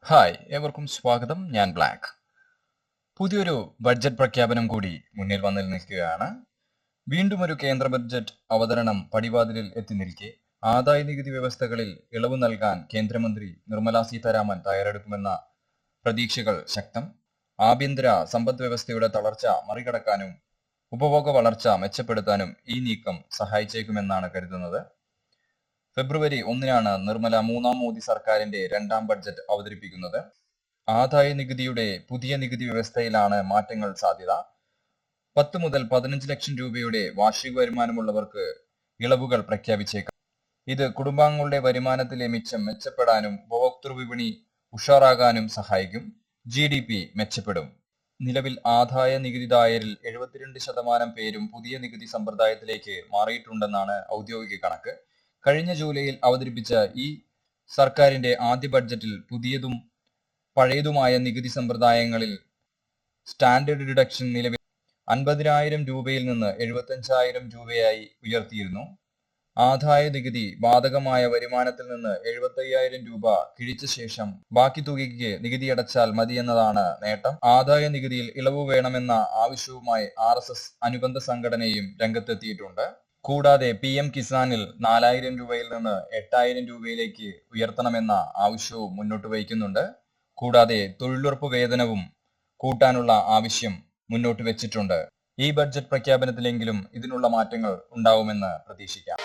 Hi, ഏവർക്കും സ്വാഗതം. ഞാൻ ബ്ലാക്ക്. പുതിയൊരു ബഡ്ജറ്റ് പ്രഖ്യാപനം കൂടി മുന്നിൽ വന്നിൽ നിൽക്കുകയാണ്. വീണ്ടും ഒരു കേന്ദ്ര ബഡ്ജറ്റ് അവതരണം പടിവാതിലിൽ എത്തി നിൽക്കെ ആദായ നികുതി വ്യവസ്ഥകളിൽ ഇളവ് നൽകാൻ കേന്ദ്രമന്ത്രി നിർമ്മലാ സീതാരാമൻ തയ്യാറെടുക്കുമെന്ന പ്രതീക്ഷകൾ ശക്തം. ആഭ്യന്തര സമ്പദ് വ്യവസ്ഥയുടെ തളർച്ച മറികടക്കാനും ഉപഭോഗ വളർച്ച മെച്ചപ്പെടുത്താനും ഈ നീക്കം സഹായിച്ചേക്കുമെന്നാണ് കരുതുന്നത്. ഫെബ്രുവരി 1-നാണ് നിർമ്മല മൂന്നാം മോദി സർക്കാരിന്റെ രണ്ടാം ബഡ്ജറ്റ് അവതരിപ്പിക്കുന്നത്. ആദായ നികുതിയുടെ പുതിയ നികുതി വ്യവസ്ഥയിലാണ് മാറ്റങ്ങൾ സാധ്യത. 10 മുതൽ 15 ലക്ഷം രൂപയുടെ വാർഷിക വരുമാനമുള്ളവർക്ക് ഇളവുകൾ പ്രഖ്യാപിച്ചേക്കാം. ഇത് കുടുംബാംഗങ്ങളുടെ വരുമാനത്തിലെ മിച്ചം മെച്ചപ്പെടാനും ഉപഭോക്തൃ വിപണി ഉഷാറാകാനും സഹായിക്കും. GDP മെച്ചപ്പെടും. നിലവിൽ ആദായ നികുതിദായരിൽ 72% പേരും പുതിയ നികുതി സമ്പ്രദായത്തിലേക്ക് മാറിയിട്ടുണ്ടെന്നാണ് ഔദ്യോഗിക കണക്ക്. കഴിഞ്ഞ ജൂലൈയിൽ അവതരിപ്പിച്ച ഈ സർക്കാരിന്റെ ആദ്യ ബഡ്ജറ്റിൽ പുതിയതും പഴയതുമായ നികുതി സമ്പ്രദായങ്ങളിൽ സ്റ്റാൻഡേർഡ് ഡിഡക്ഷൻ നിലവിൽ 50,000 രൂപയിൽ നിന്ന് 75,000 രൂപയായി ഉയർത്തിയിരുന്നു. ആദായ നികുതി ബാധകമായ വരുമാനത്തിൽ നിന്ന് 75,000 രൂപ കിഴിച്ച ശേഷം ബാക്കി തുകയ്ക്ക് നികുതിയടച്ചാൽ മതിയെന്നതാണ് നേട്ടം. ആദായ നികുതിയിൽ ഇളവ് വേണമെന്ന ആവശ്യവുമായി RSS അനുബന്ധ സംഘടനയും രംഗത്തെത്തിയിട്ടുണ്ട്. കൂടാതെ PM കിസാനിൽ 4,000 രൂപയിൽ നിന്ന് 8,000 രൂപയിലേക്ക് ഉയർത്തണമെന്ന ആവശ്യവും മുന്നോട്ട് വയ്ക്കുന്നുണ്ട്. കൂടാതെ തൊഴിലുറപ്പ് വേതനവും കൂട്ടാനുള്ള ആവശ്യം മുന്നോട്ട് വെച്ചിട്ടുണ്ട്. ഈ ബഡ്ജറ്റ് പ്രഖ്യാപനത്തിലെങ്കിലും ഇതിനുള്ള മാറ്റങ്ങൾ ഉണ്ടാവുമെന്ന് പ്രതീക്ഷിക്കാം.